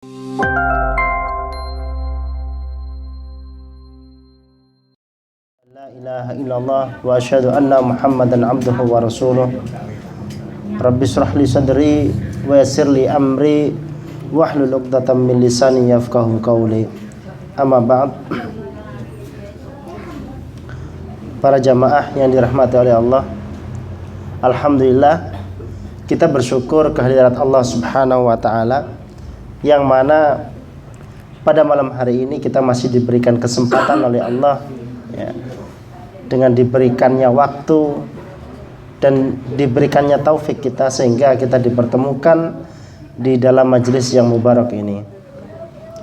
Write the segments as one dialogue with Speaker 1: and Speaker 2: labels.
Speaker 1: La ilaha illallah wa asyhadu anna Muhammadan abduhu wa rasuluh. Rabbi shrah li sadri wa yassir li amri wahlul 'uqdatam min lisani yafqahu qawli. Amma ba'd. Para jamaah yang dirahmati oleh Allah, alhamdulillah kita bersyukur kehadirat Allah Subhanahu wa taala yang mana pada malam hari ini kita masih diberikan kesempatan oleh Allah ya, dengan diberikannya waktu dan diberikannya taufik kita sehingga kita dipertemukan di dalam majelis yang mubarak ini.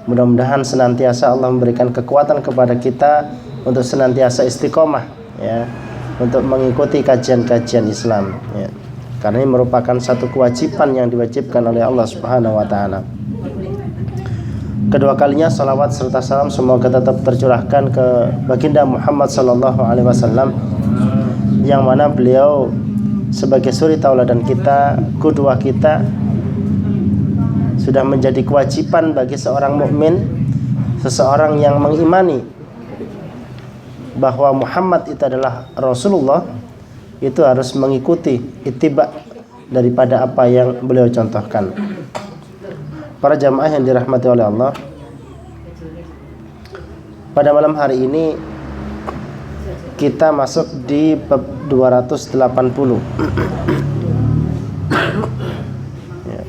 Speaker 1: Mudah-mudahan senantiasa Allah memberikan kekuatan kepada kita untuk senantiasa istiqomah ya, untuk mengikuti kajian-kajian Islam ya. Karena ini merupakan satu kewajiban yang diwajibkan oleh Allah Subhanahu wa taala. Kedua kalinya salawat serta salam semoga tetap tercurahkan ke baginda Muhammad sallallahu alaihi wasallam yang mana beliau sebagai suri tauladan kita, qudwah kita, sudah menjadi kewajiban bagi seorang mukmin, seseorang yang mengimani bahwa Muhammad itu adalah Rasulullah, itu harus mengikuti ittiba daripada apa yang beliau contohkan. Para jamaah yang dirahmati oleh Allah, pada malam hari ini kita masuk di bab 280 ya.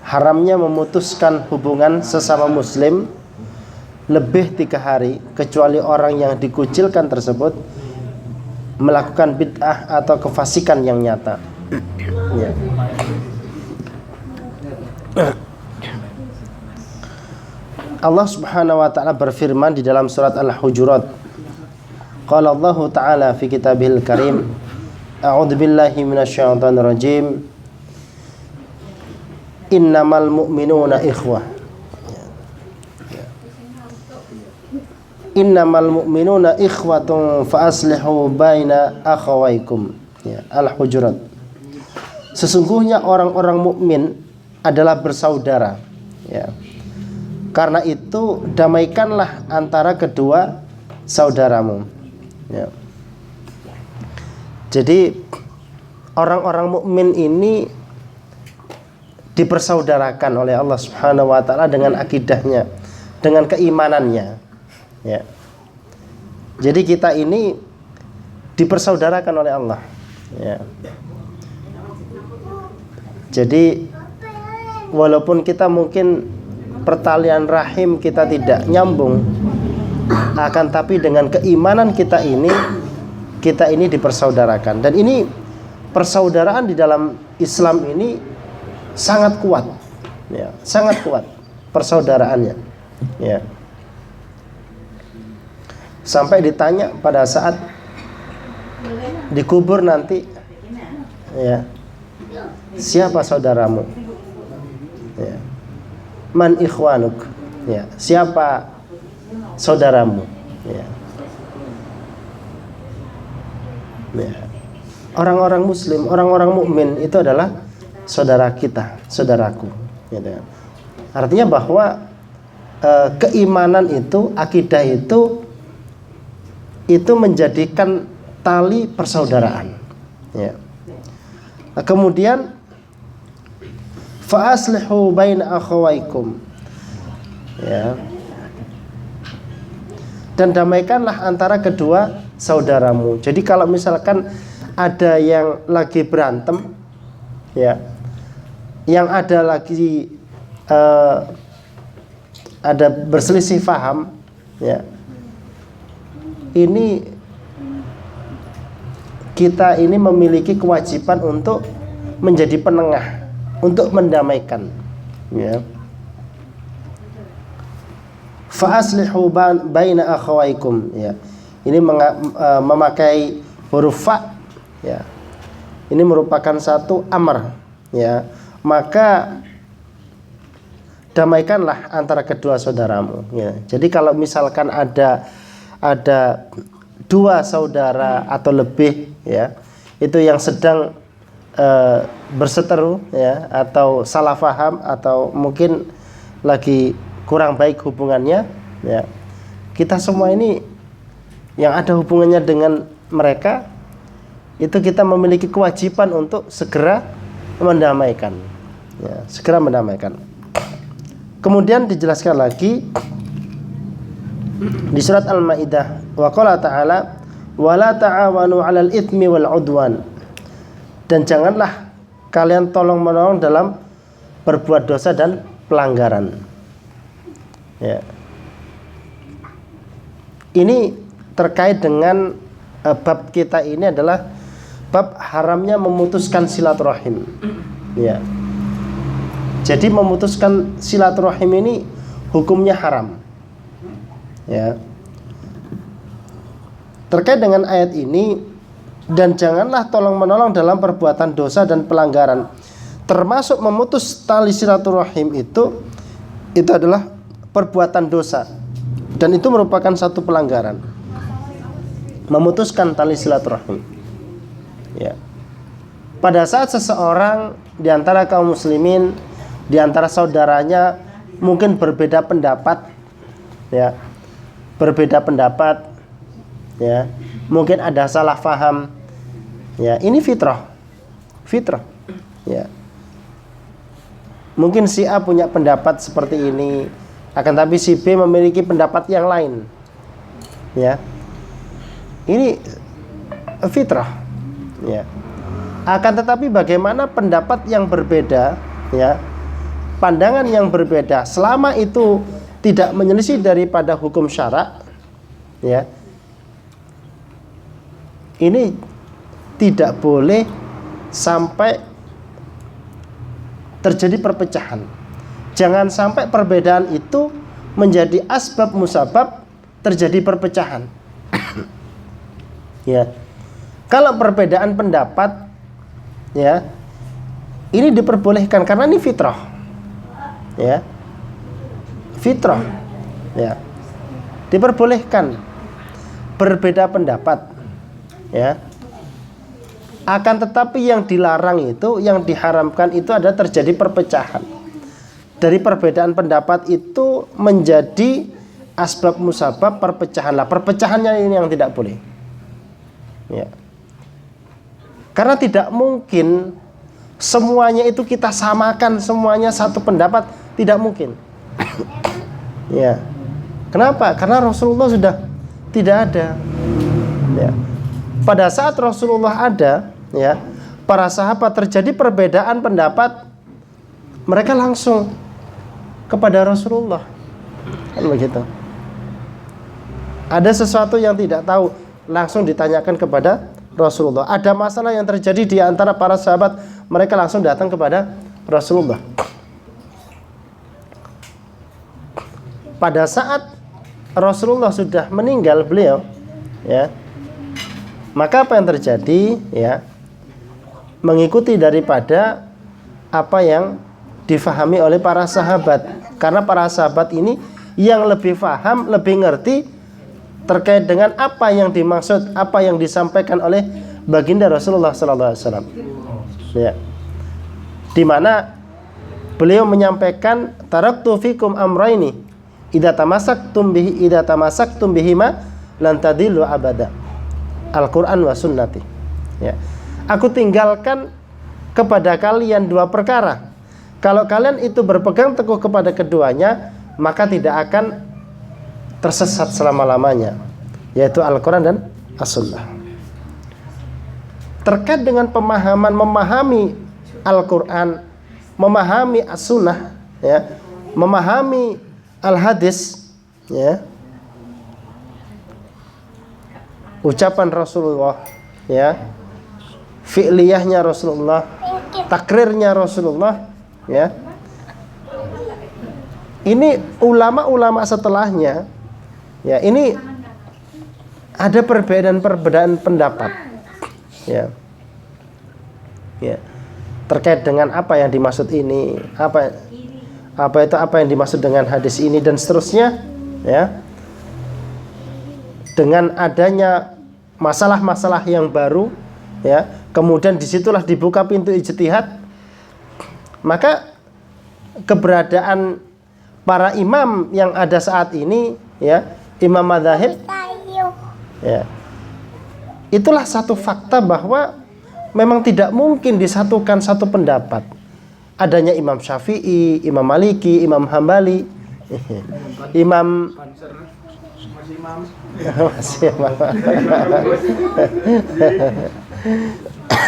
Speaker 1: Haramnya memutuskan hubungan sesama muslim lebih 3 hari kecuali orang yang dikucilkan tersebut melakukan bid'ah atau kefasikan yang nyata ya. Allah Subhanahu wa taala berfirman di dalam surat Al-Hujurat. Qala Allah taala fi kitabihil karim, a'udzu billahi minasyaitonir rajim. Innamal mu'minuna ikhwah. Innamal mu'minuna ikhwatun fa aslihu baina akhawaykum. Ya, Al-Hujurat. Sesungguhnya orang-orang mukmin adalah bersaudara. Ya. Karena itu damaikanlah antara kedua saudaramu. Ya. Jadi orang-orang mukmin ini dipersaudarakan oleh Allah Subhanahu wa taala dengan akidahnya, dengan keimanannya. Ya. Jadi kita ini dipersaudarakan oleh Allah. Ya. Jadi walaupun kita mungkin pertalian rahim kita tidak nyambung, akan tapi dengan keimanan kita ini dipersaudarakan. Dan ini persaudaraan di dalam Islam ini sangat kuat, ya, sangat kuat persaudaraannya. Ya. Sampai ditanya pada saat dikubur nanti, ya, siapa saudaramu? Ya. Man ikhwanuk, ya, siapa saudaramu? Ya. Ya. Orang-orang muslim, orang-orang mukmin itu adalah saudara kita, saudaraku. Gitu. Artinya bahwa keimanan itu, akidah itu menjadikan tali persaudaraan. Ya. Kemudian fa aslihu baina akhawaykum, ya, dan damaikanlah antara kedua saudaramu. Jadi kalau misalkan ada yang lagi berantem, ya, yang ada lagi ada berselisih paham, ya, ini kita ini memiliki kewajiban untuk menjadi penengah, untuk mendamaikan, ya. Fa aslihu baina akhawaykum, ya. Ini memakai huruf fa, ya. Ini merupakan satu amar, ya. Maka damaikanlah antara kedua saudaramu, ya. Jadi kalau misalkan ada 2 saudara atau lebih, ya, itu yang sedang berseteru ya, atau salah paham, atau mungkin lagi kurang baik hubungannya ya, kita semua ini yang ada hubungannya dengan mereka itu kita memiliki kewajiban untuk segera mendamaikan ya, segera mendamaikan. Kemudian dijelaskan lagi di surat Al-Maidah, wa qala ta'ala wala ta'awanu 'alal itsmi wal 'udwan, dan janganlah kalian tolong-menolong dalam berbuat dosa dan pelanggaran. Ya. Ini terkait dengan bab kita ini adalah bab haramnya memutuskan silaturahim. Ya. Jadi memutuskan silaturahim ini hukumnya haram. Ya. Terkait dengan ayat ini, dan janganlah tolong-menolong dalam perbuatan dosa dan pelanggaran, termasuk memutus tali silaturahim itu adalah perbuatan dosa, dan itu merupakan satu pelanggaran, memutuskan tali silaturahim. Ya. Pada saat seseorang di antara kaum muslimin, di antara saudaranya mungkin berbeda pendapat, ya, ya, mungkin ada salah paham, ya, ini fitrah, ya. Mungkin si A punya pendapat seperti ini, akan tapi si B memiliki pendapat yang lain, ya. Ini fitrah, ya. Akan tetapi bagaimana pendapat yang berbeda, ya, pandangan yang berbeda, selama itu tidak menyelisih daripada hukum syara, ya, ini tidak boleh sampai terjadi perpecahan. Jangan sampai perbedaan itu menjadi asbab musabab terjadi perpecahan. Ya. Kalau perbedaan pendapat, ya, ini diperbolehkan karena ini fitrah. Ya. Fitrah. Ya. Diperbolehkan berbeda pendapat. Ya. Akan tetapi yang dilarang itu, yang diharamkan itu ada terjadi perpecahan. Dari perbedaan pendapat itu menjadi asbab musabab perpecahan. Lah, perpecahannya ini yang tidak boleh. Ya. Karena tidak mungkin semuanya itu kita samakan, semuanya satu pendapat, tidak mungkin. Ya. Kenapa? Karena Rasulullah sudah tidak ada. Ya. Pada saat Rasulullah ada, ya, para sahabat terjadi perbedaan pendapat, mereka langsung kepada Rasulullah, kan begitu. Ada sesuatu yang tidak tahu, langsung ditanyakan kepada Rasulullah. Ada masalah yang terjadi di antara para sahabat, mereka langsung datang kepada Rasulullah. Pada saat Rasulullah sudah meninggal beliau, ya, maka apa yang terjadi, ya, mengikuti daripada apa yang difahami oleh para sahabat. Karena para sahabat ini yang lebih paham, lebih ngerti terkait dengan apa yang dimaksud, apa yang disampaikan oleh baginda Rasulullah SAW. Ya. Di mana beliau menyampaikan, taraktu fikum amraini idza tamasaktum bihima lan tadillu abada. Al-Quran wa sunnati. Ya. Aku tinggalkan kepada kalian dua perkara. Kalau kalian itu berpegang teguh kepada keduanya, maka tidak akan tersesat selama-lamanya, yaitu Al-Quran dan As-Sunnah. Terkait dengan pemahaman, memahami Al-Quran, memahami As-Sunnah, ya, memahami Al-Hadis, ya, ucapan Rasulullah, ya, fi'liyahnya Rasulullah, takrirnya Rasulullah, ya. Ini ulama-ulama setelahnya, ya, ini ada perbedaan pendapat, ya, ya, terkait dengan apa yang dimaksud ini, apa yang dimaksud dengan hadis ini dan seterusnya, ya. Dengan adanya masalah-masalah yang baru, ya, kemudian disitulah dibuka pintu ijtihad, maka keberadaan para imam yang ada saat ini, ya, imam madzhab, ya, itulah satu fakta bahwa memang tidak mungkin disatukan satu pendapat. Adanya Imam Syafi'i, Imam Maliki, Imam Hambali, Imam masih imam.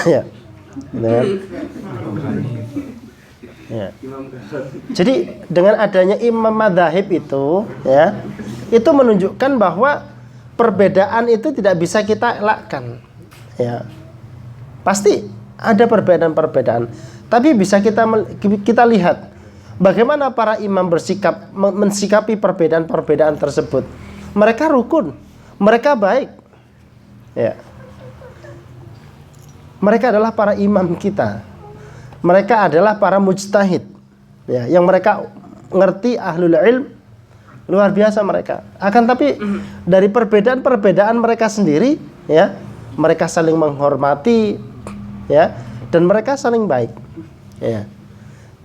Speaker 1: Ya. Ya. Jadi dengan adanya imam madzhab itu, ya, itu menunjukkan bahwa perbedaan itu tidak bisa kita elakkan. Ya. Pasti ada perbedaan-perbedaan, tapi bisa kita lihat bagaimana para imam mensikapi perbedaan-perbedaan tersebut. Mereka rukun, mereka baik. Ya. Mereka adalah para imam kita. Mereka adalah para mujtahid, ya, yang mereka ngerti ahlul ilm, luar biasa mereka. Akan tapi dari perbedaan-perbedaan mereka sendiri, ya, mereka saling menghormati, ya, dan mereka saling baik, ya.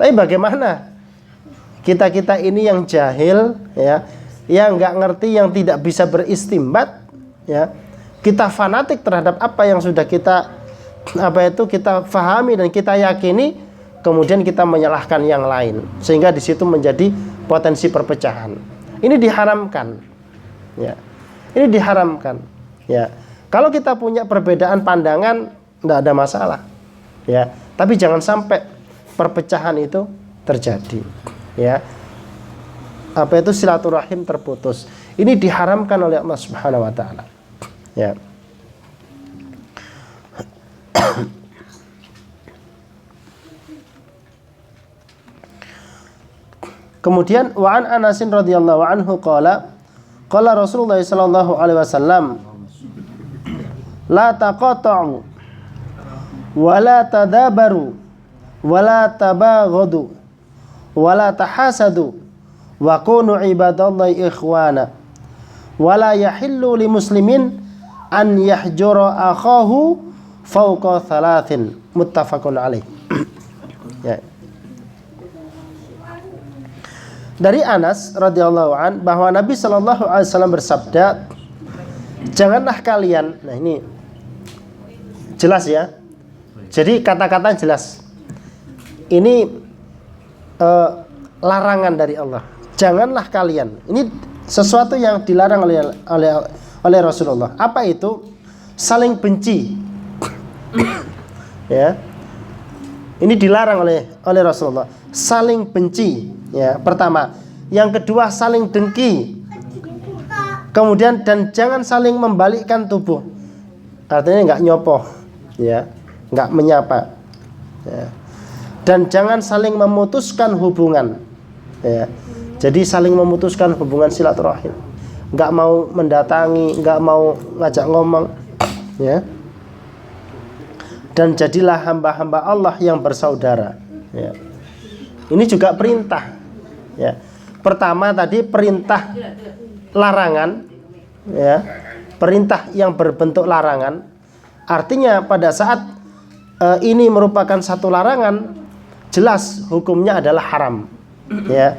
Speaker 1: Tapi bagaimana kita ini yang jahil, ya, yang nggak ngerti, yang tidak bisa beristimbat, ya, kita fanatik terhadap apa yang sudah kita fahami dan kita yakini, kemudian kita menyalahkan yang lain, sehingga di situ menjadi potensi perpecahan. Ini diharamkan, ya. Ini diharamkan, ya. Kalau kita punya perbedaan pandangan, tidak ada masalah, ya. Tapi jangan sampai perpecahan itu terjadi, ya. Silaturahim terputus. Ini diharamkan oleh Allah Subhanahu wa taala, ya. Kemudian wa an Anas radhiyallahu anhu qala Rasulullah sallallahu alaihi wasallam la taqata'u wa la tadabaru wa la tabaghadu wa la tahasadu wa kunu ibadallahi ikhwana wa la yahillu li muslimin an yahjura akhahu fawqa thalathin, muttafaqun alaih. Ya. Dari Anas radhiyallahu an bahwa Nabi sallallahu alaihi wasallam bersabda, janganlah kalian, nah ini jelas ya. Jadi kata-kata jelas. Ini larangan dari Allah. Janganlah kalian. Ini sesuatu yang dilarang oleh Rasulullah. Apa itu? Saling benci. Ya. Ini dilarang oleh Rasulullah. Saling benci, ya, pertama. Yang kedua, saling dengki. Kemudian, dan jangan saling membalikkan tubuh. Artinya nggak nyopoh, ya, nggak menyapa, ya. Dan jangan saling memutuskan hubungan, ya. Jadi saling memutuskan hubungan silaturahim, nggak mau mendatangi, nggak mau ngajak ngomong, ya. Dan jadilah hamba-hamba Allah yang bersaudara, ya. Ini juga perintah, ya. Pertama tadi perintah larangan, ya, perintah yang berbentuk larangan. Artinya pada saat ini merupakan satu larangan, jelas hukumnya adalah haram, ya.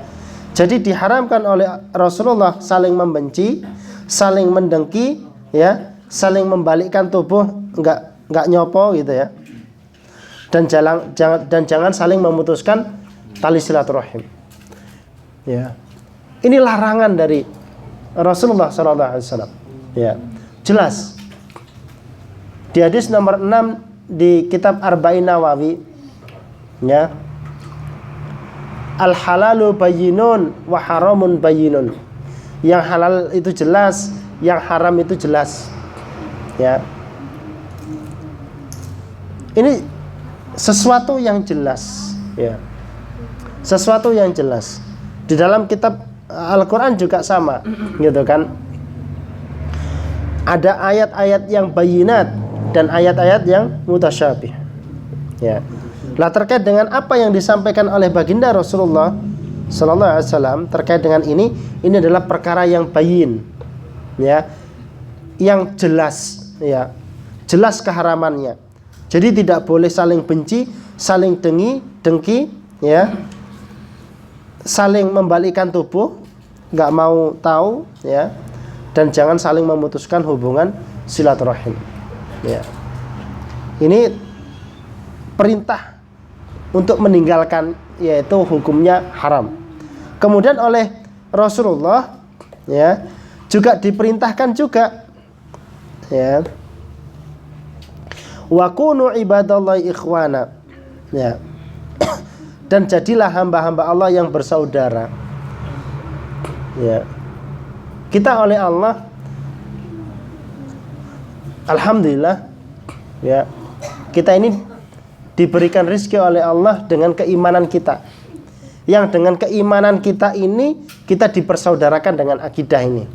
Speaker 1: Jadi diharamkan oleh Rasulullah saling membenci, saling mendengki, ya, saling membalikkan tubuh, enggak nyopo gitu, ya. Dan jangan saling memutuskan tali silaturahim. Ya. Ini larangan dari Rasulullah SAW. Ya. Jelas. Di hadis nomor 6 di kitab Arba'in Nawawi, ya. Al halalu bayyinun wa haramun bayyinun. Yang halal itu jelas, yang haram itu jelas. Ya. Ini sesuatu yang jelas, ya. Sesuatu yang jelas. Di dalam kitab Al-Quran juga sama, gitu kan. Ada ayat-ayat yang bayinat dan ayat-ayat yang mutasyabih, ya. Lah terkait dengan apa yang disampaikan oleh baginda Rasulullah sallallahu alaihi wasallam terkait dengan ini adalah perkara yang bayin, ya, yang jelas, ya, jelas keharamannya, Jadi tidak boleh saling benci, saling dengki, ya. Saling membalikkan tubuh, nggak mau tahu, ya. Dan jangan saling memutuskan hubungan silaturahim. Ya. Ini perintah untuk meninggalkan, yaitu hukumnya haram. Kemudian oleh Rasulullah, ya, juga diperintahkan juga, ya, wa kunu ibadallahi ikhwana, ya, dan jadilah hamba-hamba Allah yang bersaudara, ya. Kita oleh Allah, alhamdulillah, ya, kita ini diberikan rezeki oleh Allah dengan keimanan kita. Yang dengan keimanan kita ini kita dipersaudarakan dengan akidah ini,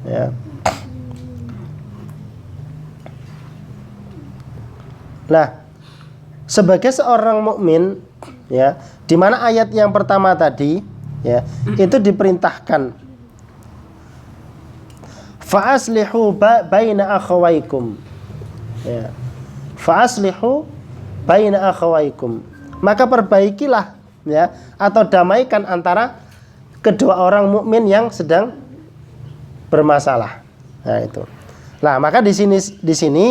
Speaker 1: ya. Nah, sebagai seorang mukmin, ya, di mana ayat yang pertama tadi, ya, itu diperintahkan fa aslihu baina akhawaikum, ya, fa aslihu baina akhawaikum, maka perbaikilah, ya, atau damaikan antara kedua orang mukmin yang sedang bermasalah. Nah, itu. Nah, maka di sini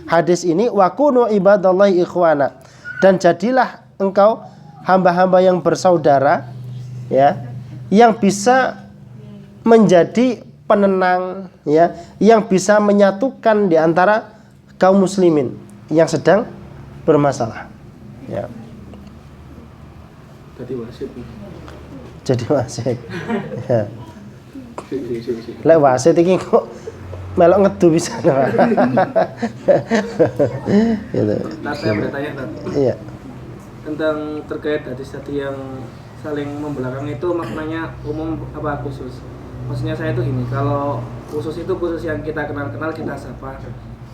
Speaker 1: hadis ini wakunu ibadallahi ikhwana, dan jadilah engkau hamba-hamba yang bersaudara, ya, yang bisa menjadi penenang, ya, yang bisa menyatukan di antara kaum muslimin yang sedang bermasalah, ya. Jadi wasit. Ya. Lek wasit iki kok melok ngedu bisa. Gitu.
Speaker 2: Nah, saya bertanya tadi.
Speaker 1: Iya.
Speaker 2: Tentang terkait hadis tadi yang saling membelakang itu maknanya umum apa khusus? Maksudnya saya itu gini, kalau khusus itu khusus yang kita kenal kita sapa.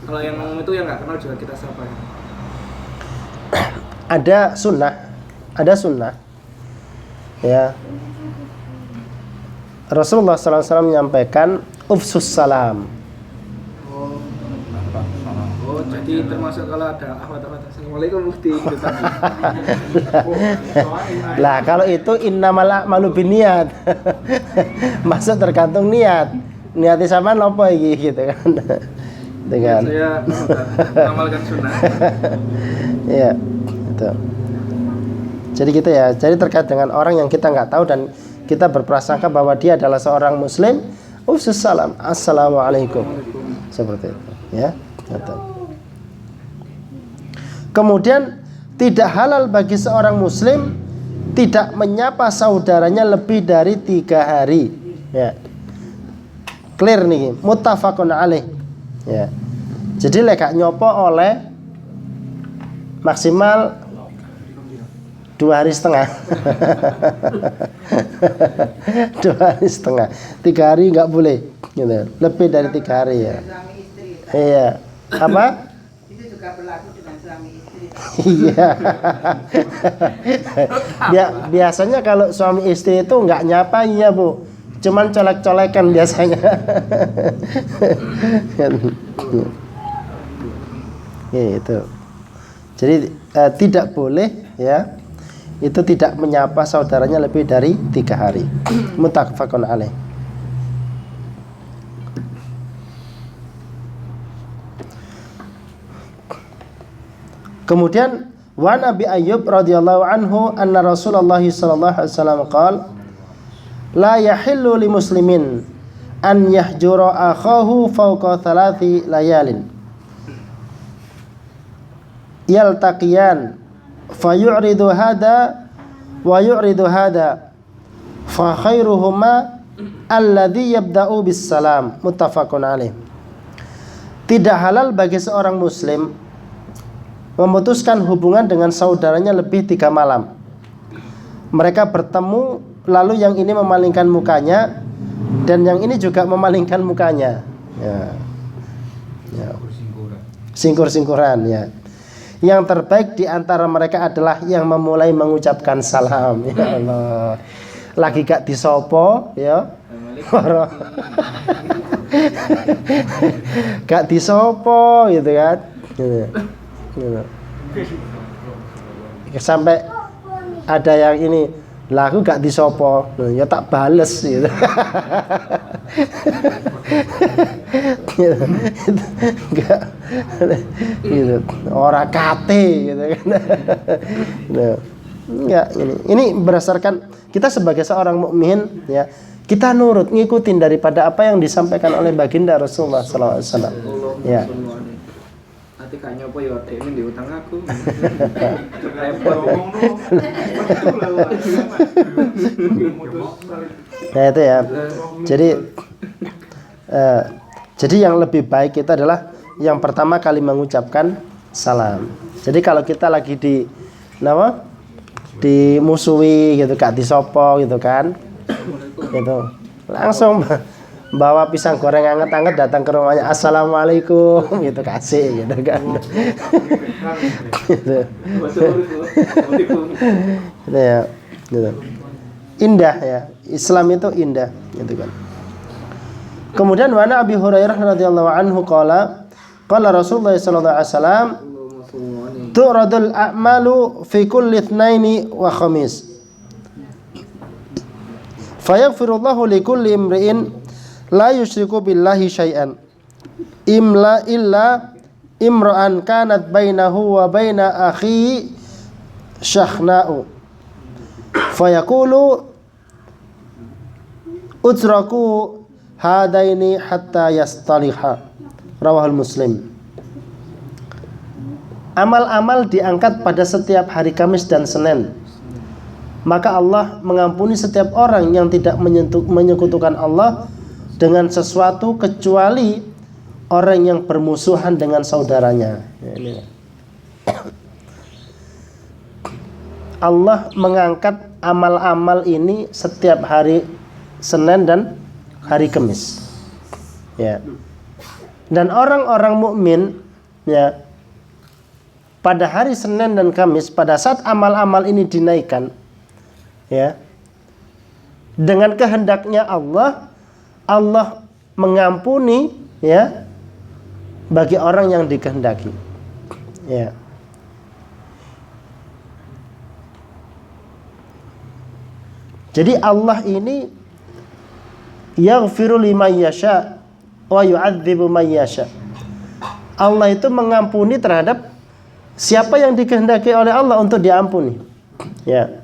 Speaker 2: Kalau yang umum itu yang nggak kenal juga kita sapa.
Speaker 1: Ada sunnah, ya. Rasulullah SAW menyampaikan ufsus salam.
Speaker 2: Oh, jadi termasuk kalau ada ahwat-ahwat assalamualaikum mufti gitu tadi.
Speaker 1: Lah kalau itu innamal a'malu binniyat. Masuk tergantung niat. Niatnya sama nopo iki gitu kan. Dengan
Speaker 2: saya mengamalkan sunnah.
Speaker 1: Iya, itu. Jadi gitu ya. Jadi terkait dengan orang yang kita nggak tahu dan kita berprasangka bahwa dia adalah seorang muslim, ufsus salam, assalamualaikum. Seperti itu, ya. Gitu. Kemudian tidak halal bagi seorang muslim tidak menyapa saudaranya lebih dari 3 hari, ya. Clear nih, muttafaqun alaih, ya. Jadi lek nyopo oleh maksimal 2 hari setengah. 2 hari setengah. 3 hari nggak boleh, gitu. Lebih dari 3 hari, ya. Iya. Apa?
Speaker 3: Itu juga berlaku dengan suami istri.
Speaker 1: Iya. Biasanya kalau suami istri itu nggak nyapa, ya Bu. Cuman colek-colekan biasanya. Gitu. Jadi tidak boleh, ya, itu tidak menyapa saudaranya lebih dari 3 hari. Muttafaqun alaih. Kemudian wa Nabi Ayyub radhiyallahu anhu anna Rasulullah sallallahu alaihi wasallam qala la yahillu li muslimin an yahjura akhahu fawqa 3 layalin yaltaqiyan fayu'ridu hada wa yu'ridu hada fa khairuhuma alladhi yabda'u bis salam. Muttafaqun alaih. Tidak halal bagi seorang muslim memutuskan hubungan dengan saudaranya lebih 3 malam. Mereka bertemu, lalu yang ini memalingkan mukanya dan yang ini juga memalingkan mukanya, ya. Ya. Singkur-singkuran, ya. Yang terbaik di antara mereka adalah yang memulai mengucapkan salam. Ya Allah. Lagi gak disopo, ya. Gak disopo gitu kan. gitu. Sampai ada yang ini, lah aku gak disopo, ya tak bales gitu. Gitu. Enggak gitu. Ora kate gitu kan. Nah, enggak ini berdasarkan kita sebagai seorang mukmin ya, kita nurut ngikutin daripada apa yang disampaikan oleh baginda Rasulullah sallallahu alaihi wasallam. Ya.
Speaker 2: Nanti kayaknya apa ya ini di utang aku.
Speaker 1: Nah itu ya. Jadi yang lebih baik kita adalah yang pertama kali mengucapkan salam. Jadi kalau kita lagi dimusuhi gitu, gak disopo gitu kan, gitu langsung bawa pisang goreng anget-anget datang ke rumahnya, assalamualaikum gitu, kasih gitu kan. Gitu. Gitu ya, gitu. Indah ya, Islam itu indah gitu kan. Kemudian wa Abi Hurairah radhiyallahu anhu qala Rasulullah sallallahu alaihi wasallam tu'radul a'malu fi kulli itsnaini wa khamis fayaghfirullahu likulli imri'in la yusyriku billahi syai'an illa imra'an kanat bainahu wa baina akhi syakhna'u fayaqulu utraku hadaini hatta yastaliha, rawahul Muslim. Amal-amal diangkat pada setiap hari Kamis dan Senin, maka Allah mengampuni setiap orang yang tidak menyekutukan Allah dengan sesuatu kecuali orang yang bermusuhan dengan saudaranya. Allah mengangkat amal-amal ini setiap hari Senin dan hari Kamis. Ya. Dan orang-orang mukmin ya, pada hari Senin dan Kamis, pada saat amal-amal ini dinaikkan ya, dengan kehendaknya Allah mengampuni ya bagi orang yang dikehendaki ya. Jadi Allah ini yaghfiru liman yasha wa yu'adzibu man yasha. Allah itu mengampuni terhadap siapa yang dikehendaki oleh Allah untuk diampuni. Ya.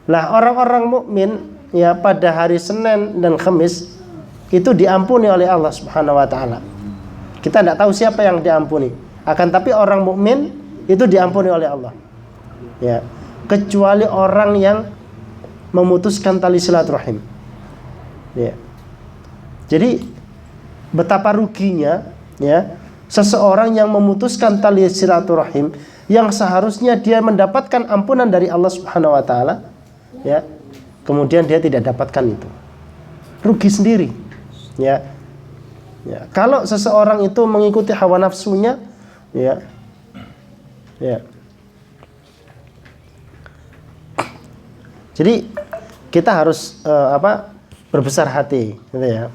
Speaker 1: Lah orang-orang mukmin ya pada hari Senin dan Kamis itu diampuni oleh Allah Subhanahu wa taala. Kita tidak tahu siapa yang diampuni. Akan tapi orang mukmin itu diampuni oleh Allah. Ya. Kecuali orang yang memutuskan tali silaturahim. Ya. Jadi betapa ruginya ya seseorang yang memutuskan tali silaturahim yang seharusnya dia mendapatkan ampunan dari Allah Subhanahu wa taala ya, kemudian dia tidak dapatkan itu. Rugi sendiri. Ya. Ya, kalau seseorang itu mengikuti hawa nafsunya ya. Ya. Jadi kita harus berbesar hati gitu ya.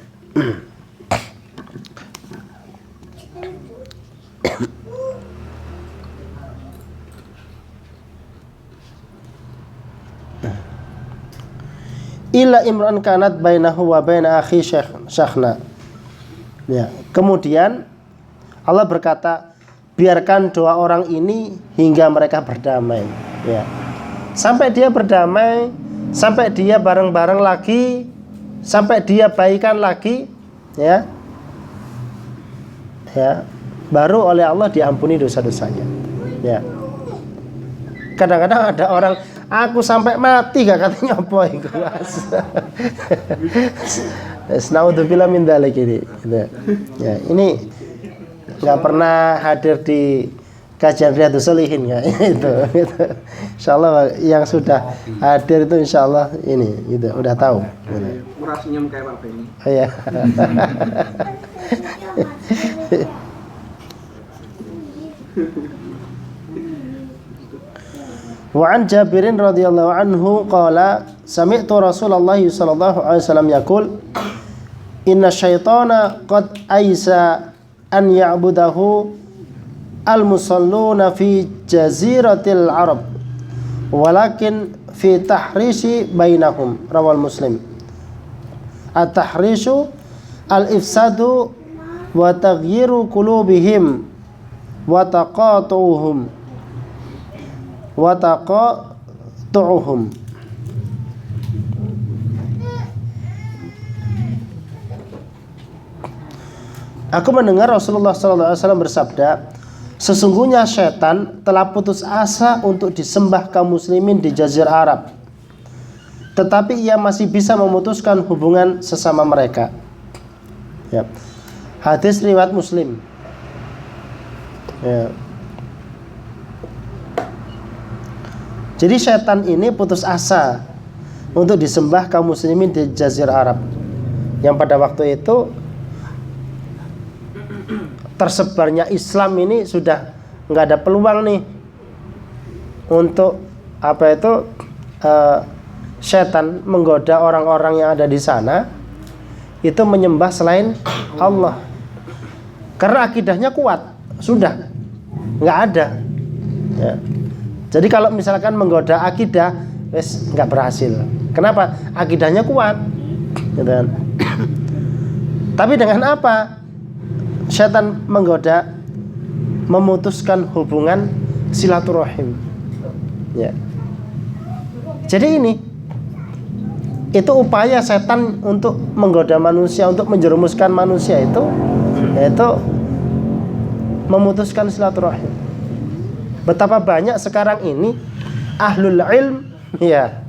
Speaker 1: Illa imran kanat bainahu wa baina akhi syakhna. Ya, kemudian Allah berkata, biarkan doa orang ini hingga mereka berdamai, ya. Sampai dia berdamai, sampai dia bareng-bareng lagi, sampai dia baikan lagi, ya. Ya, baru oleh Allah diampuni dosa-dosanya. Ya. Kadang-kadang ada orang, aku sampai mati gak katanya apa itu. Naudzubillah min dzalik ini. Ya, ini enggak pernah hadir di kajian Riyadhus Shalihin ya itu. Insyaallah yang sudah hadir itu insyaallah ini gitu, udah tahu.
Speaker 2: Murah senyum kayak Pak Beni.
Speaker 1: Iya. Wa an Jabirin radhiyallahu anhu qala sami'tu Rasulullah sallallahu alaihi wasallam yaqul inna syaitana qad aisa an ya'budahu al-musalluna fi jaziratil Arab walakin fi tahrishi bainahum, rawal Muslim. At-tahrishu al-ifsadu wa taghyiru qulubihim wa taqatuhum Aku mendengar Rasulullah SAW bersabda, sesungguhnya setan telah putus asa untuk disembah kaum muslimin di Jazirah Arab, tetapi ia masih bisa memutuskan hubungan sesama mereka. Ya. Hadis riwayat Muslim. Ya. Jadi setan ini putus asa untuk disembah kaum muslimin di Jazirah Arab, yang pada waktu itu tersebarnya Islam ini sudah nggak ada peluang nih untuk setan menggoda orang-orang yang ada di sana itu menyembah selain Allah, karena akidahnya kuat, sudah nggak ada. Ya. Jadi kalau misalkan menggoda akidah, wes nggak berhasil. Kenapa? Akidahnya kuat, gitu kan? Tapi dengan apa setan menggoda? Memutuskan hubungan silaturahim. Ya. Jadi itu upaya setan untuk menggoda manusia, untuk menjerumuskan manusia itu, yaitu memutuskan silaturahim. Betapa banyak sekarang ini ahlul ilm, ya,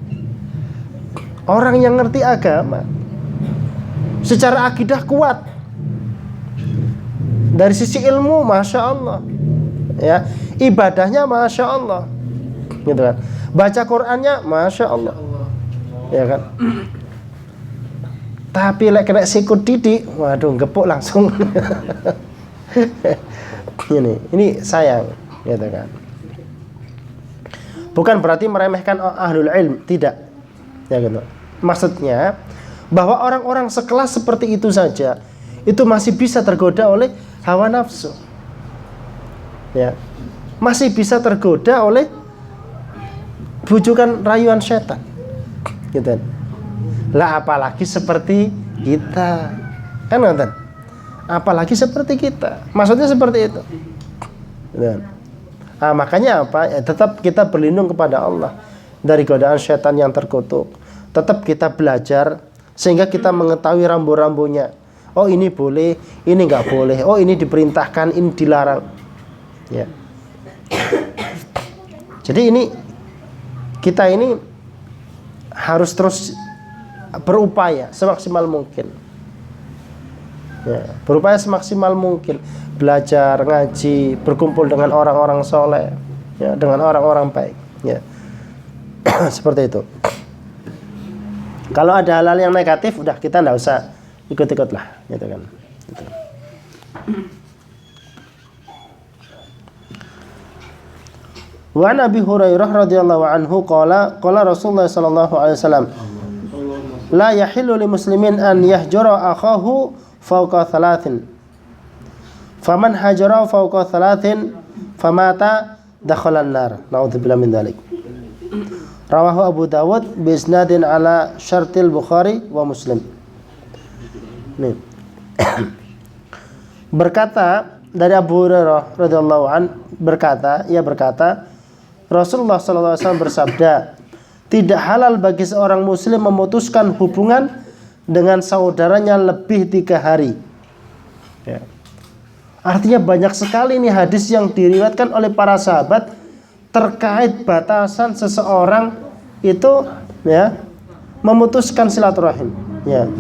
Speaker 1: orang yang ngerti agama, secara akidah kuat, dari sisi ilmu masya Allah, ya, ibadahnya masya Allah, gitu kan, baca Qurannya masya Allah, ya kan. Tapi lek kena sikut didik, waduh gepuk langsung. ini sayang, gitu kan. Bukan berarti meremehkan ahlul ilm, tidak, ya gitu. Maksudnya bahwa orang-orang sekelas seperti itu saja itu masih bisa tergoda oleh hawa nafsu, ya, masih bisa tergoda oleh bujukan rayuan setan, gitu. Lah apalagi seperti kita, kan nonton? Apalagi seperti kita, maksudnya seperti itu, gitu. Nah, makanya apa? Ya, tetap kita berlindung kepada Allah dari godaan setan yang terkutuk. Tetap kita belajar sehingga kita mengetahui rambu-rambunya. Oh ini boleh, ini nggak boleh. Oh ini diperintahkan, ini dilarang. Ya. Jadi kita harus terus berupaya semaksimal mungkin. Ya, berupaya semaksimal mungkin, belajar, ngaji, berkumpul dengan orang-orang soleh, ya, dengan orang-orang baik, ya. Seperti itu. Kalau ada hal-hal yang negatif, udah kita nggak usah ikut-ikut lah, gitu kan. Gitu. Wa an Abi Hurairah radhiyallahu anhu qala Rasulullah sallallahu alaihi wasallam, la yahillu li muslimin an yahjura akhahu fauqa thalathin, faman hajara fauqa thalathin famata dakhalan nar, naudzubillah min dzalik. Rawahu Abu Dawud bi isnadin ala syartil Bukhari wa Muslim. Nih. Berkata dari Abu Hurairah radhiyallahu an, ia berkata Rasulullah sallallahu alaihi wasallam bersabda, tidak halal bagi seorang muslim memutuskan hubungan dengan saudaranya lebih 3 hari. Ya. Artinya banyak sekali nih hadis yang diriwayatkan oleh para sahabat terkait batasan seseorang itu, ya, memutuskan silaturahim. Ya.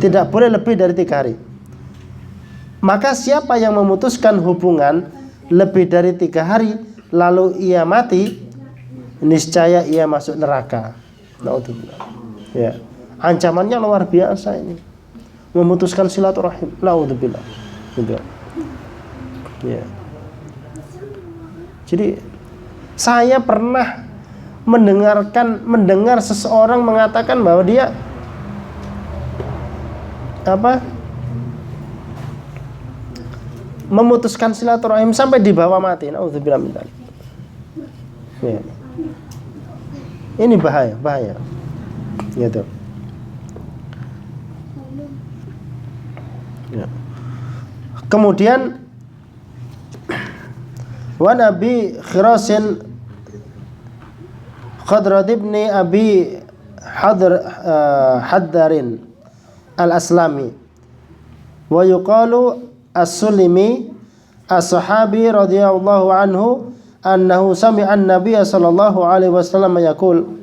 Speaker 1: Tidak boleh lebih dari 3 hari. Maka siapa yang memutuskan hubungan lebih dari 3 hari lalu ia mati, niscaya ia masuk neraka. Naudzubillah. Ya. Ancamannya luar biasa ini. Memutuskan silaturahim. Naudzubillah. Gitu. Ya. Jadi saya pernah mendengar seseorang mengatakan bahwa dia memutuskan silaturahim sampai dibawa mati. Nauzubillah min dzalik. Ya. Ini bahaya. Gitu. Ya. Kemudian wa Nabi Khirasin Khadrad ibn Abi Haddarin al-Aslami wa yuqalu as-Sulimi as-sahabi radhiyallahu anhu annahu sami'a an-nabiy sallallahu alaihi wasallam yaqul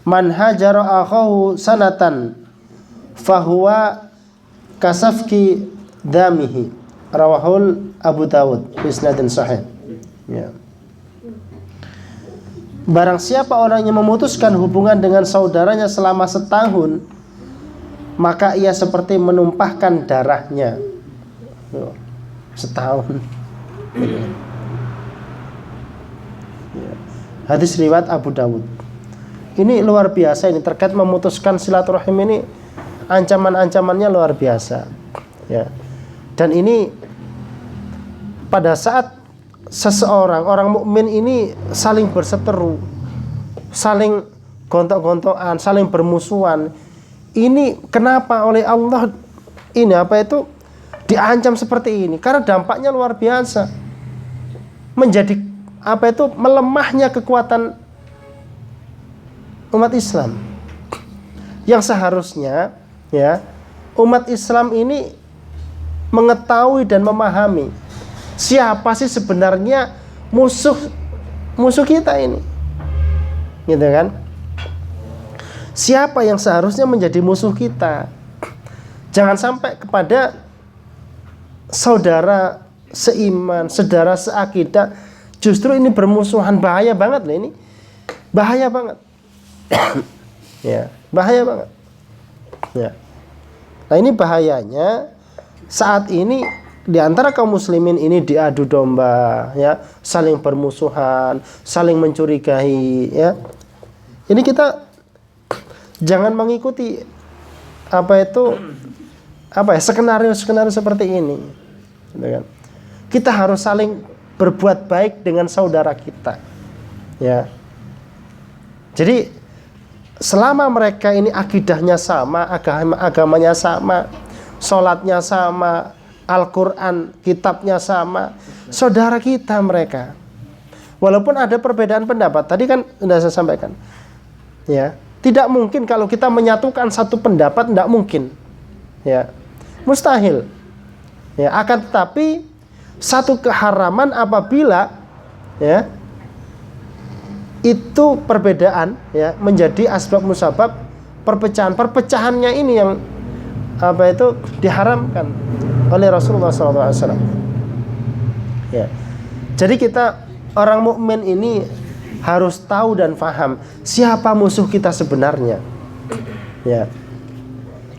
Speaker 1: man hajara akhahu sanatan fahuwa kasafki damihi rawahul Abu Dawud isnadin sahih. Ya. Barang siapa orang yang memutuskan hubungan dengan saudaranya selama setahun, maka ia seperti menumpahkan darahnya. Setahun. Ya. Hadis riwayat Abu Dawud. Ini luar biasa ini terkait memutuskan silaturahim ini, ancaman-ancamannya luar biasa. Ya. Dan ini pada saat seseorang, orang mukmin ini saling berseteru, saling gontok-gontokan, saling bermusuhan. Ini kenapa oleh Allah ini diancam seperti ini? Karena dampaknya luar biasa. Menjadi melemahnya kekuatan umat Islam. Yang seharusnya ya, umat Islam ini mengetahui dan memahami siapa sih sebenarnya musuh kita ini, gitu kan? Siapa yang seharusnya menjadi musuh kita? Jangan sampai kepada saudara seiman, saudara seakidah, justru ini bermusuhan. Bahaya banget loh ini, bahaya banget. Ya, bahaya banget. Ya. Nah ini bahayanya saat ini. Di antara kaum muslimin ini diadu domba, ya, saling bermusuhan, saling mencurigai, ya. Ini kita jangan mengikuti skenario seperti ini, gitu kan. Kita harus saling berbuat baik dengan saudara kita, ya. Jadi selama mereka ini akidahnya sama, agamanya sama, sholatnya sama, Al-Quran, kitabnya sama, saudara kita mereka. Walaupun ada perbedaan pendapat, tadi kan sudah saya sampaikan, ya, tidak mungkin kalau kita menyatukan satu pendapat, tidak mungkin, ya, mustahil. Ya, akan tetapi satu keharaman apabila, ya, itu perbedaan, ya, menjadi asbab musabab perpecahannya ini yang diharamkan oleh Rasulullah SAW. Ya. Jadi kita orang mukmin ini harus tahu dan paham siapa musuh kita sebenarnya. Ya.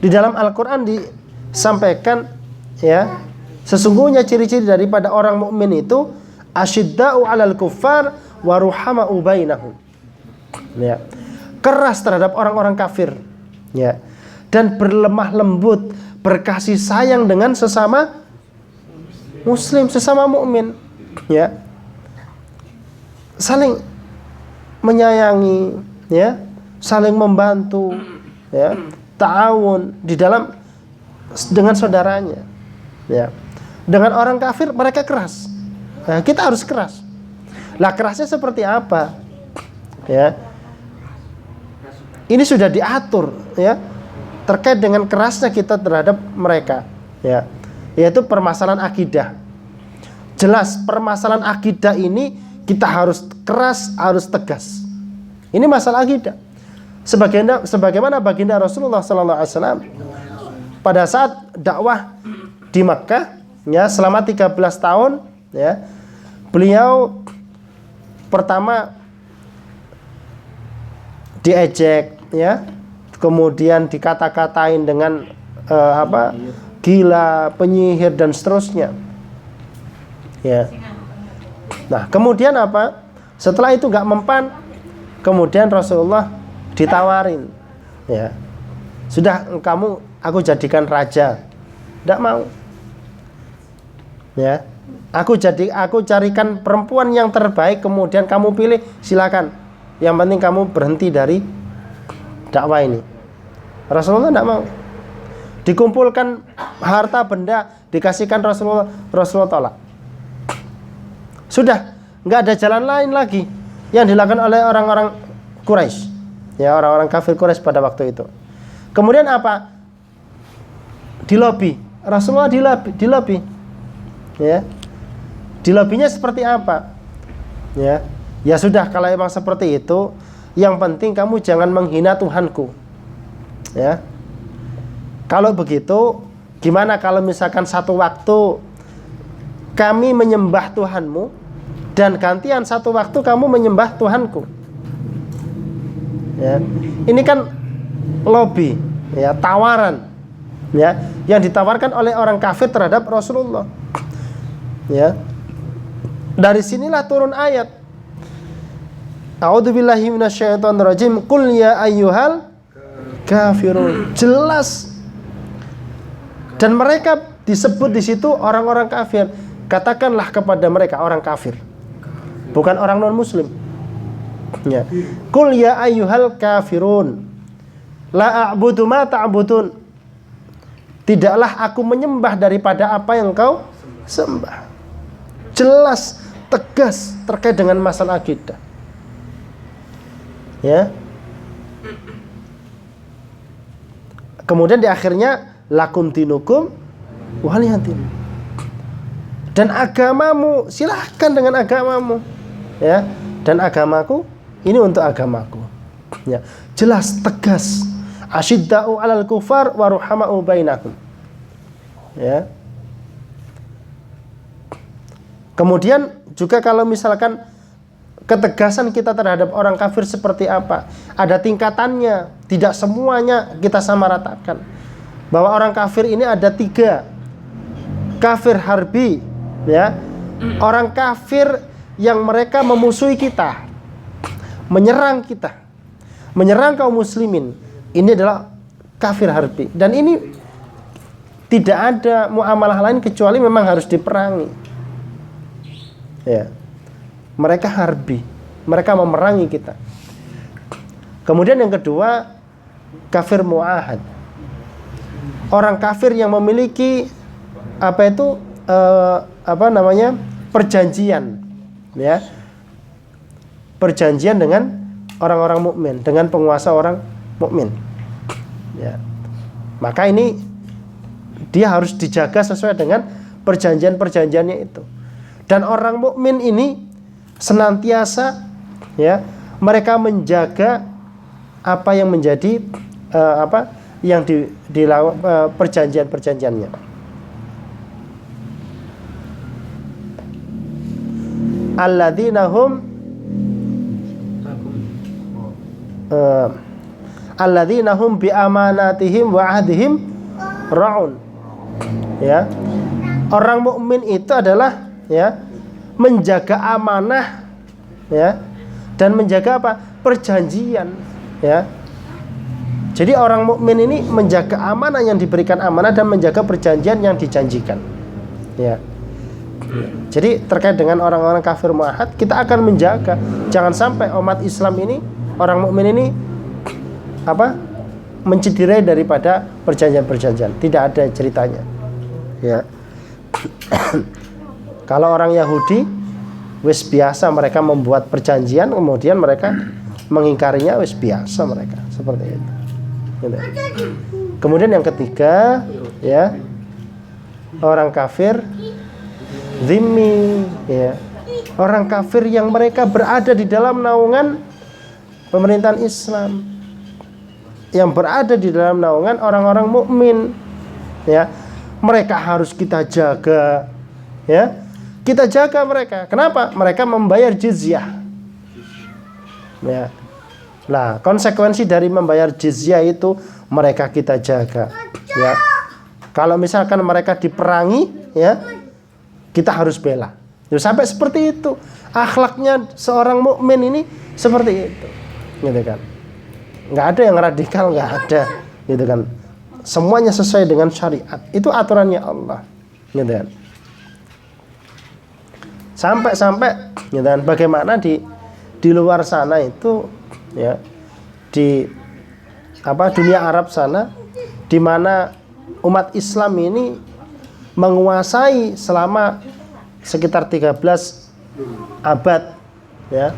Speaker 1: Di dalam Al-Quran disampaikan, ya, sesungguhnya ciri-ciri daripada orang mukmin itu asyidda'u 'alal kuffar wa ruhama'u bainahum. Ya. Keras terhadap orang-orang kafir. Ya. Dan berlemah lembut, berkasih sayang dengan sesama muslim, sesama mukmin, ya, saling menyayangi, ya, saling membantu, ya, ta'awun di dalam dengan saudaranya, ya. Dengan orang kafir mereka keras, nah, kita harus keras. Lah kerasnya seperti apa? Ya, ini sudah diatur, ya, terkait dengan kerasnya kita terhadap mereka, ya, yaitu permasalahan akidah. Jelas permasalahan akidah ini kita harus keras, harus tegas. Ini masalah akidah. Sebagaimana baginda Rasulullah SAW pada saat dakwah di Makkah, ya, selama 13 tahun, ya, beliau pertama diejek, ya, kemudian dikata-katain dengan gila, penyihir dan seterusnya. Ya. Nah, kemudian apa? Setelah itu nggak mempan, kemudian Rasulullah ditawarin, ya, sudah aku jadikan raja, tidak mau. Ya. Aku carikan perempuan yang terbaik, kemudian kamu pilih, silakan. Yang penting kamu berhenti dari dakwah ini. Rasulullah tidak mau. Dikumpulkan harta benda, dikasihkan Rasulullah tolak. Sudah, nggak ada jalan lain lagi yang dilakukan oleh orang-orang Quraisy, ya, orang-orang kafir Quraisy pada waktu itu. Kemudian apa? Dilobi, Rasulullah dilobi, ya. Dilobinya seperti apa? Ya sudah, kalau emang seperti itu, yang penting kamu jangan menghina Tuhanku. Ya. Kalau begitu, gimana kalau misalkan satu waktu kami menyembah Tuhanmu dan gantian satu waktu kamu menyembah Tuhanku? Ya. Ini kan lobby, ya, tawaran, ya, yang ditawarkan oleh orang kafir terhadap Rasulullah. Ya. Dari sinilah turun ayat. A'udzubillahi minasyaitonirrajim. Qul ya ayyuhal kafirun. Jelas. Dan mereka disebut di situ orang-orang kafir. Katakanlah kepada mereka orang kafir, bukan orang non muslim. Ya. Qul ya ayyuhal kafirun. La a'budu ma ta'budun. Tidaklah aku menyembah daripada apa yang kau sembah. Jelas, tegas terkait dengan masalah akidah. Ya. Kemudian di akhirnya lakum dinukum waliyatin. Dan agamamu, silahkan dengan agamamu. Ya. Dan agamaku, ini untuk agamaku. Ya. Jelas, tegas. Asyidda'u 'alal kufar wa ruhama'u bainakum. Ya. Kemudian juga kalau misalkan ketegasan kita terhadap orang kafir seperti apa? Ada tingkatannya, tidak semuanya kita samaratakan. Bahwa orang kafir ini ada 3. Kafir harbi, ya. Orang kafir yang mereka memusuhi kita, menyerang kita, menyerang kaum muslimin. Ini adalah kafir harbi. Dan ini tidak ada muamalah lain kecuali memang harus diperangi. Ya. Mereka harbi, mereka memerangi kita. Kemudian yang kedua, kafir mu'ahad. Orang kafir yang memiliki perjanjian, ya. Perjanjian dengan orang-orang mukmin, dengan penguasa orang mukmin. Ya. Maka ini dia harus dijaga sesuai dengan perjanjian-perjanjiannya itu. Dan orang mukmin ini senantiasa, ya, mereka menjaga apa yang menjadi perjanjian-perjanjiannya. Alladzina hum bi amanatihim wa ahdihim ra'un. Ya. Orang mukmin itu adalah, ya, menjaga amanah, ya, dan menjaga apa? Perjanjian, ya. Jadi orang mukmin ini menjaga amanah yang diberikan amanah dan menjaga perjanjian yang dijanjikan, ya. Jadi terkait dengan orang-orang kafir mu'ahad, kita akan menjaga jangan sampai umat Islam ini, orang mukmin ini mencederai daripada perjanjian-perjanjian. Tidak ada ceritanya, ya. Kalau orang Yahudi, wis biasa mereka membuat perjanjian, kemudian mereka mengingkarinya, wis biasa mereka seperti itu. Gitu. Kemudian yang ketiga, ya, orang kafir zimmi, ya, orang kafir yang mereka berada di dalam naungan pemerintahan Islam, yang berada di dalam naungan orang-orang mukmin, ya, mereka harus kita jaga, ya. Kita jaga mereka. Kenapa? Mereka membayar jizyah. Ya. Nah, konsekuensi dari membayar jizyah itu mereka kita jaga. Ya. Kalau misalkan mereka diperangi, ya, kita harus bela. Ya, sampai seperti itu. Akhlaknya seorang mukmin ini seperti itu. Gitu kan. Nggak ada yang radikal, nggak ada. Gitu kan. Semuanya sesuai dengan syariat. Itu aturannya Allah. Gitu kan. Sampai-sampai gitu kan, bagaimana di luar sana itu ya, di dunia Arab sana, di mana umat Islam ini menguasai selama sekitar 13 abad ya.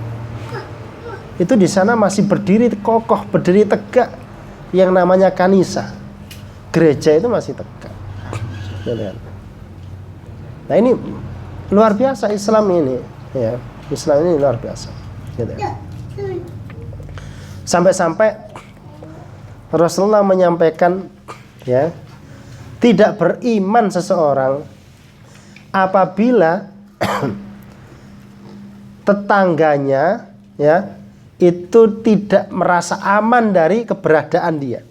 Speaker 1: Itu di sana masih berdiri kokoh, berdiri tegak yang namanya kanisa. Gereja itu masih tegak. Nah, ini luar biasa Islam ini ya. Islam ini luar biasa gitu ya. Sampai-sampai Rasulullah menyampaikan ya, tidak beriman seseorang apabila tetangganya ya itu tidak merasa aman dari keberadaan dia.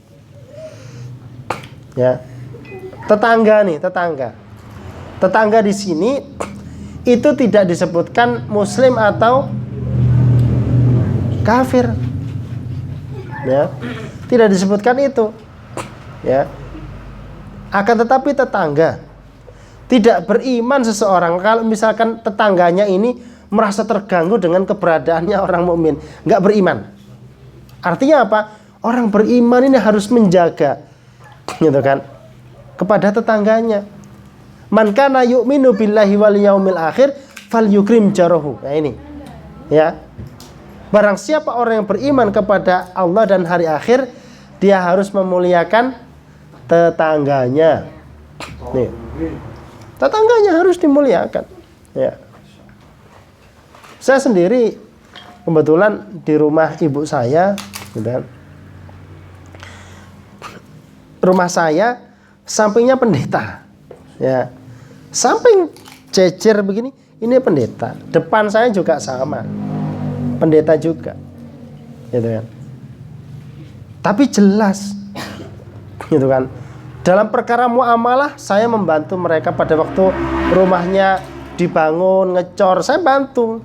Speaker 1: Ya. Tetangga di sini itu tidak disebutkan muslim atau kafir. Ya. Tidak disebutkan itu. Ya. Akan tetapi tetangga, tidak beriman seseorang kalau misalkan tetangganya ini merasa terganggu dengan keberadaannya orang mukmin, nggak beriman. Artinya apa? Orang beriman ini harus menjaga, gitu kan, kepada tetangganya. Man kana yu'minu billahi wal yaumil akhir falyukrim jarahu. Nah ini, ya. Barang siapa orang yang beriman kepada Allah dan hari akhir, dia harus memuliakan tetangganya. Nih. Tetangganya harus dimuliakan. Ya. Saya sendiri kebetulan di rumah ibu saya, gitu. Rumah saya sampingnya pendeta. Ya. Samping cecer begini, ini pendeta. Depan saya juga sama. Pendeta juga. Gitu kan. Tapi jelas gitu kan. Dalam perkara muamalah saya membantu mereka pada waktu rumahnya dibangun, ngecor, saya bantu.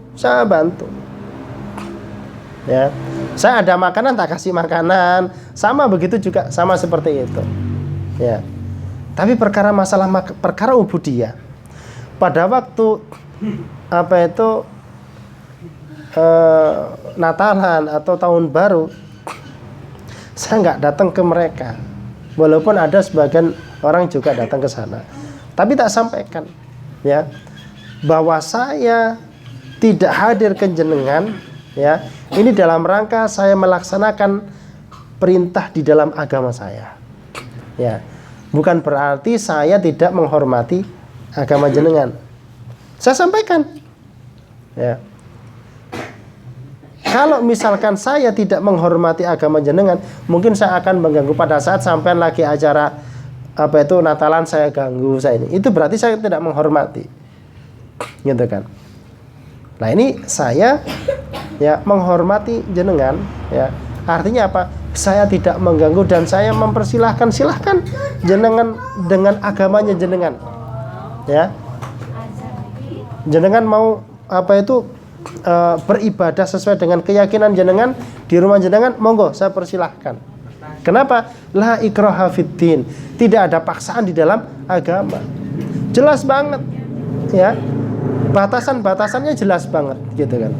Speaker 1: Ya. Saya ada makanan tak kasih makanan, sama begitu juga, sama seperti itu. Ya. Tapi perkara ubudiyah. Pada waktu Natalan atau tahun baru, saya nggak datang ke mereka. Walaupun ada sebagian orang juga datang ke sana. Tapi tak sampaikan ya, bahwa saya tidak hadir ke jenengan ya. Ini dalam rangka saya melaksanakan perintah di dalam agama saya. Ya. Bukan berarti saya tidak menghormati agama jenengan. Saya sampaikan. Ya. Kalau misalkan saya tidak menghormati agama jenengan, mungkin saya akan mengganggu pada saat sampean lagi acara Natalan saya ganggu saya ini. Itu berarti saya tidak menghormati. Gitu kan. Nah, ini saya ya menghormati jenengan ya. Artinya apa? Saya tidak mengganggu dan saya mempersilahkan, silahkan jenengan dengan agamanya jenengan. Ya. Jenengan mau beribadah sesuai dengan keyakinan jenengan di rumah jenengan, monggo saya persilahkan. Kenapa? La ikraha fiddin. Tidak ada paksaan di dalam agama. Jelas banget ya. Batasan-batasannya jelas banget gitu kan.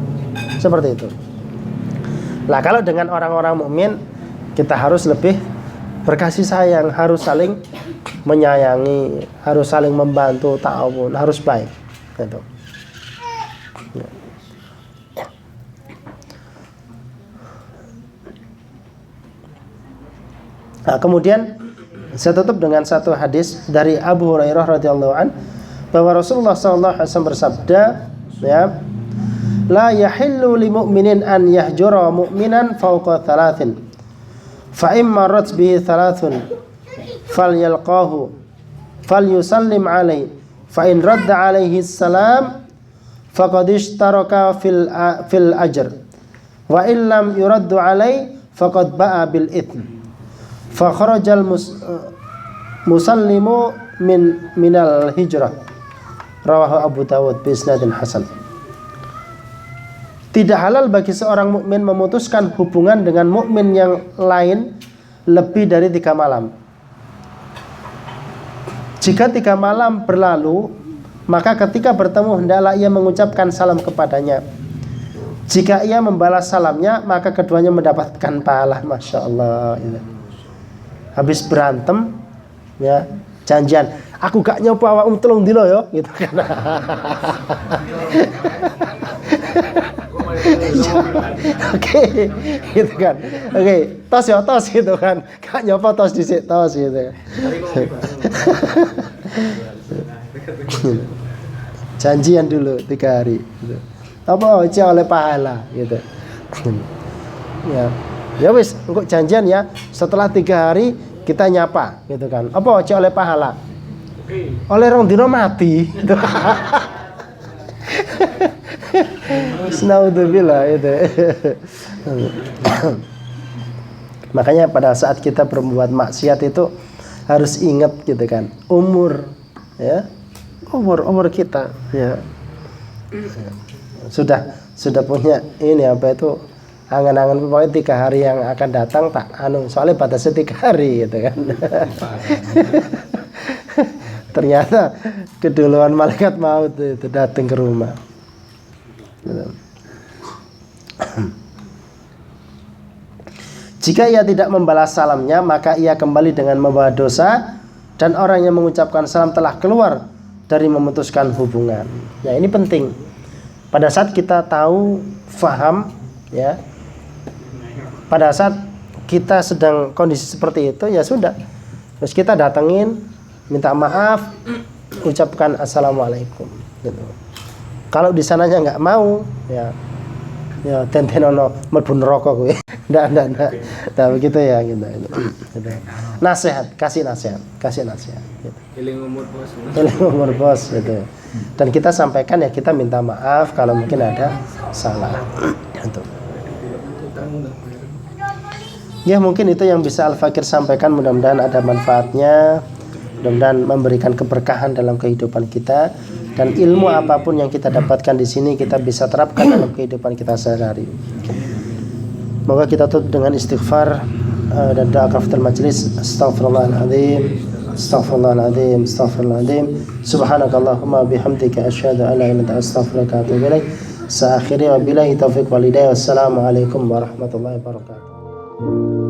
Speaker 1: Seperti itu. Nah, kalau dengan orang-orang mukmin kita harus lebih berkasih sayang, harus saling menyayangi, harus saling membantu, ta'awun, harus baik gitu. Ya. Nah, kemudian saya tutup dengan satu hadis dari Abu Hurairah radhiyallahu an, bahwa Rasulullah sallallahu alaihi wasallam bersabda, ya, la yahillu li mu'minin an yahjura mu'minan fawqa thalathin, fa imma rat bihi thalathun falyalqahu falyusallim alaihi, fa in radda alaihi salam faqad ishtaraka fil ajr, wa in lam yuraddu alaihi faqad ba'a bil itsm. Fa kharajal musallimu minal hijrah. Rawahu Abu Dawud bi isnadin hasan. Tidak halal bagi seorang mukmin memutuskan hubungan dengan mukmin yang lain lebih dari 3 malam. Jika 3 malam berlalu, maka ketika bertemu hendaklah ia mengucapkan salam kepadanya. Jika ia membalas salamnya, maka keduanya mendapatkan pahala. Masya Allah. Habis berantem, ya janjian, aku gak nyoba awakmu telung dino yo, gitu kan. Oke, gitu kan. Oke, tos ya tos gitu kan. Gak nyoba tos dhisik tos gitu. Janjian dulu 3 hari gitu. Apa aja oleh pahala gitu. Ya wis, engko janjian ya setelah 3 hari kita nyapa gitu kan. Apa aja oleh pahala? Oleh rong dino mati gitu. Naudzubillah itu. Makanya pada saat kita berbuat maksiat itu harus ingat gitu kan, umur ya. Umur kita ya. Sudah punya ini apa itu angan-angan pokoknya 3 hari yang akan datang tak soalnya batasnya 3 hari gitu kan. Ternyata keduluan malaikat maut itu datang ke rumah. Jika ia tidak membalas salamnya, maka ia kembali dengan membawa dosa, dan orang yang mengucapkan salam telah keluar dari memutuskan hubungan. Ya, ini penting. Pada saat kita tahu, faham, ya. Pada saat kita sedang kondisi seperti itu, ya sudah. Terus kita datengin, minta maaf, ucapkan assalamualaikum. Gitu. Kalau di sananya nggak mau, ya tentenono mlebu neraka kowe. Ndak. Nah, begitu ya gitu. Nasihat, kasih nasihat. Gitu.
Speaker 2: Eling
Speaker 1: umur bos gitu. Dan kita sampaikan ya kita minta maaf kalau mungkin ada salah. Gitu. Ya mungkin itu yang bisa Al-Fakir sampaikan, mudah-mudahan ada manfaatnya, mudah-mudahan memberikan keberkahan dalam kehidupan kita, dan ilmu apapun yang kita dapatkan di sini kita bisa terapkan dalam kehidupan kita sehari-hari. Moga kita tutup dengan istighfar dan doa kafaratul majlis. Astaghfirullahaladzim, subhanakallahumma bihamdika asyhadu an la ilaha illa anta astaghfiruka wa atubu ilaik. Sa akhiri wa billahi taufiq wal hidayah. Wassalamualaikum warahmatullahi wabarakatuh.